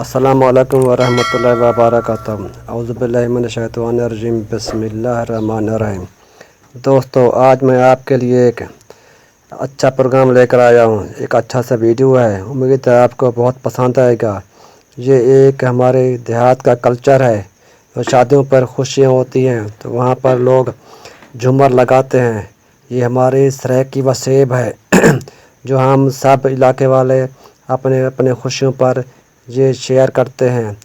अस्सलामु अलैकुम वरहमतुल्लाहि वबरकातुहू। औज़ु बिल्लाहि मिनश शैतानिर रजीम। बिस्मिल्लाहिर रहमानिर रहीम। दोस्तों, आज मैं आपके लिए एक अच्छा प्रोग्राम लेकर आया हूँ। एक अच्छा सा वीडियो है, उम्मीद है आपको बहुत पसंद आएगा। ये एक हमारे देहात का कल्चर है। तो शादियों पर खुशियाँ होती हैं तो वहाँ पर लोग झूमर लगाते हैं। ये हमारी सराइकी व सेब है जो हम सब इलाके वाले अपने अपने खुशियों पर ये शेयर करते हैं।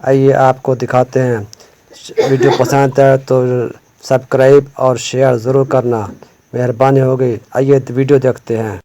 आइए आपको दिखाते हैं। वीडियो पसंद है तो सब्सक्राइब और शेयर ज़रूर करना, मेहरबानी होगी। आइए वीडियो देखते हैं।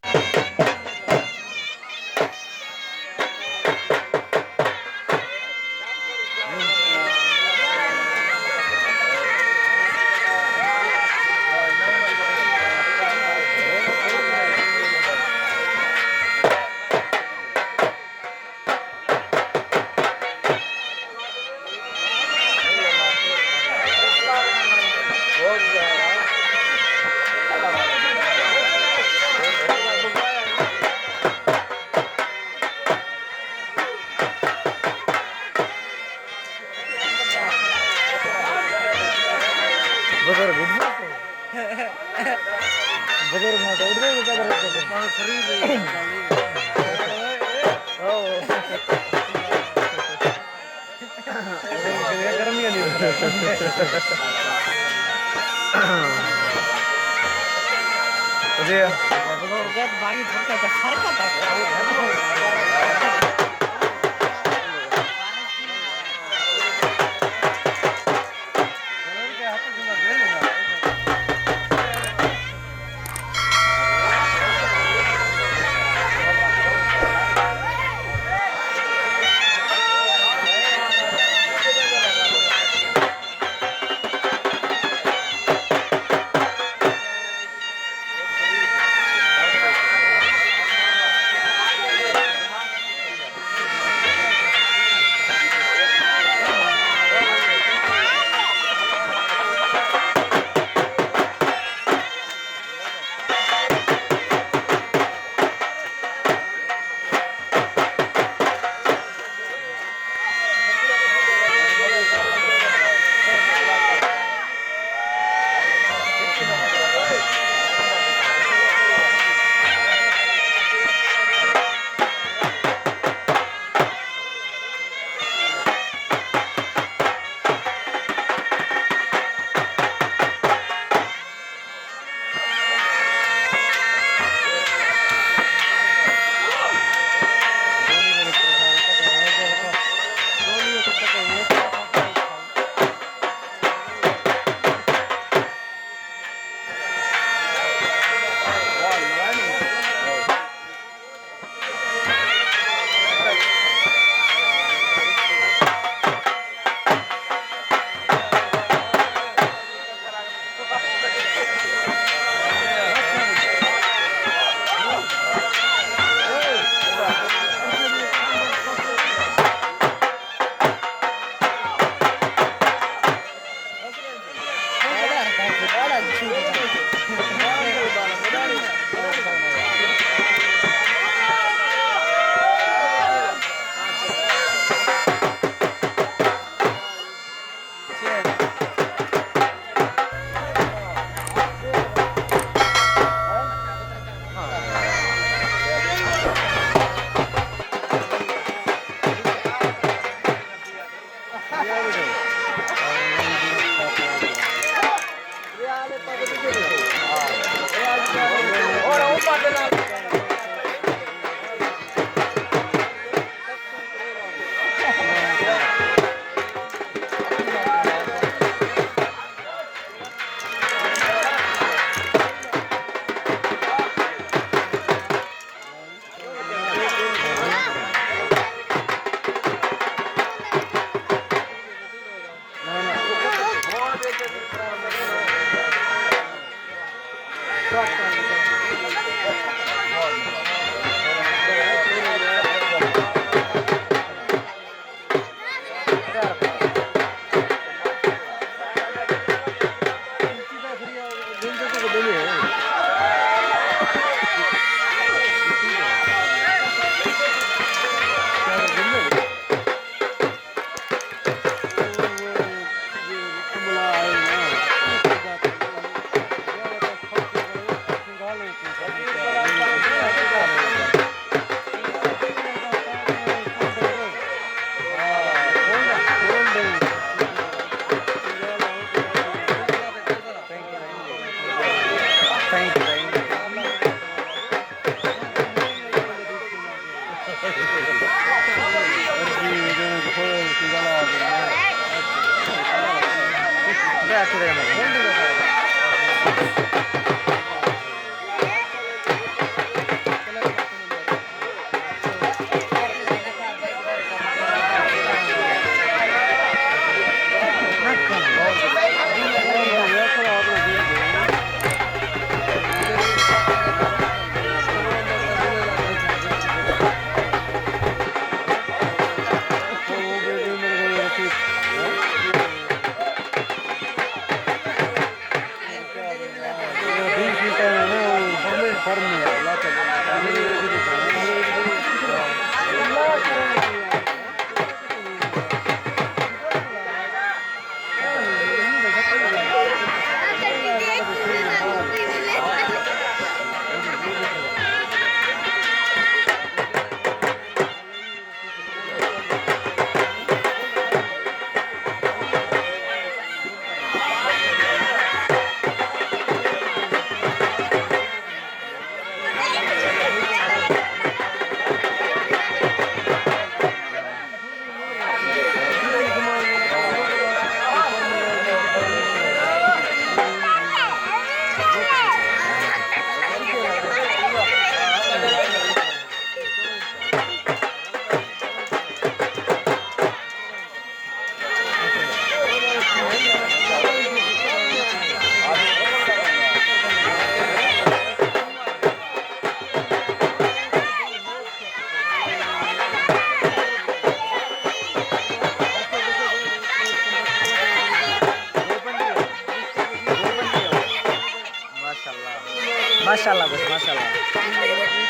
माशाल्लाह बस माशाल्लाह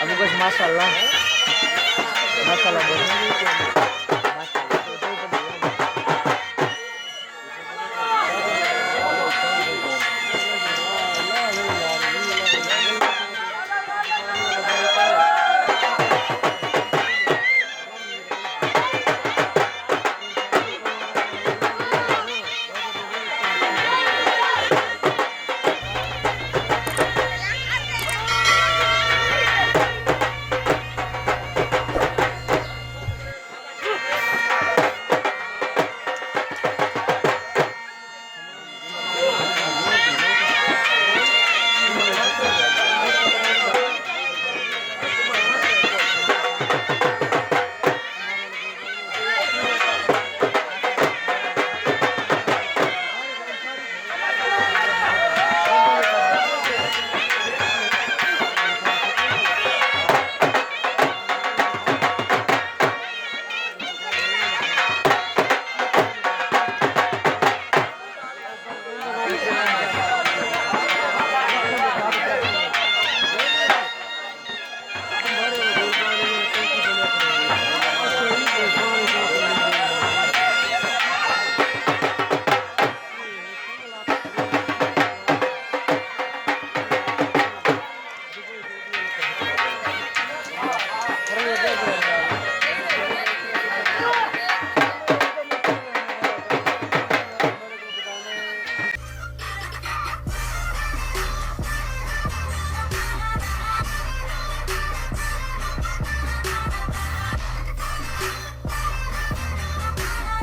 अबू बस माशाल्लाह माशाल्लाह बस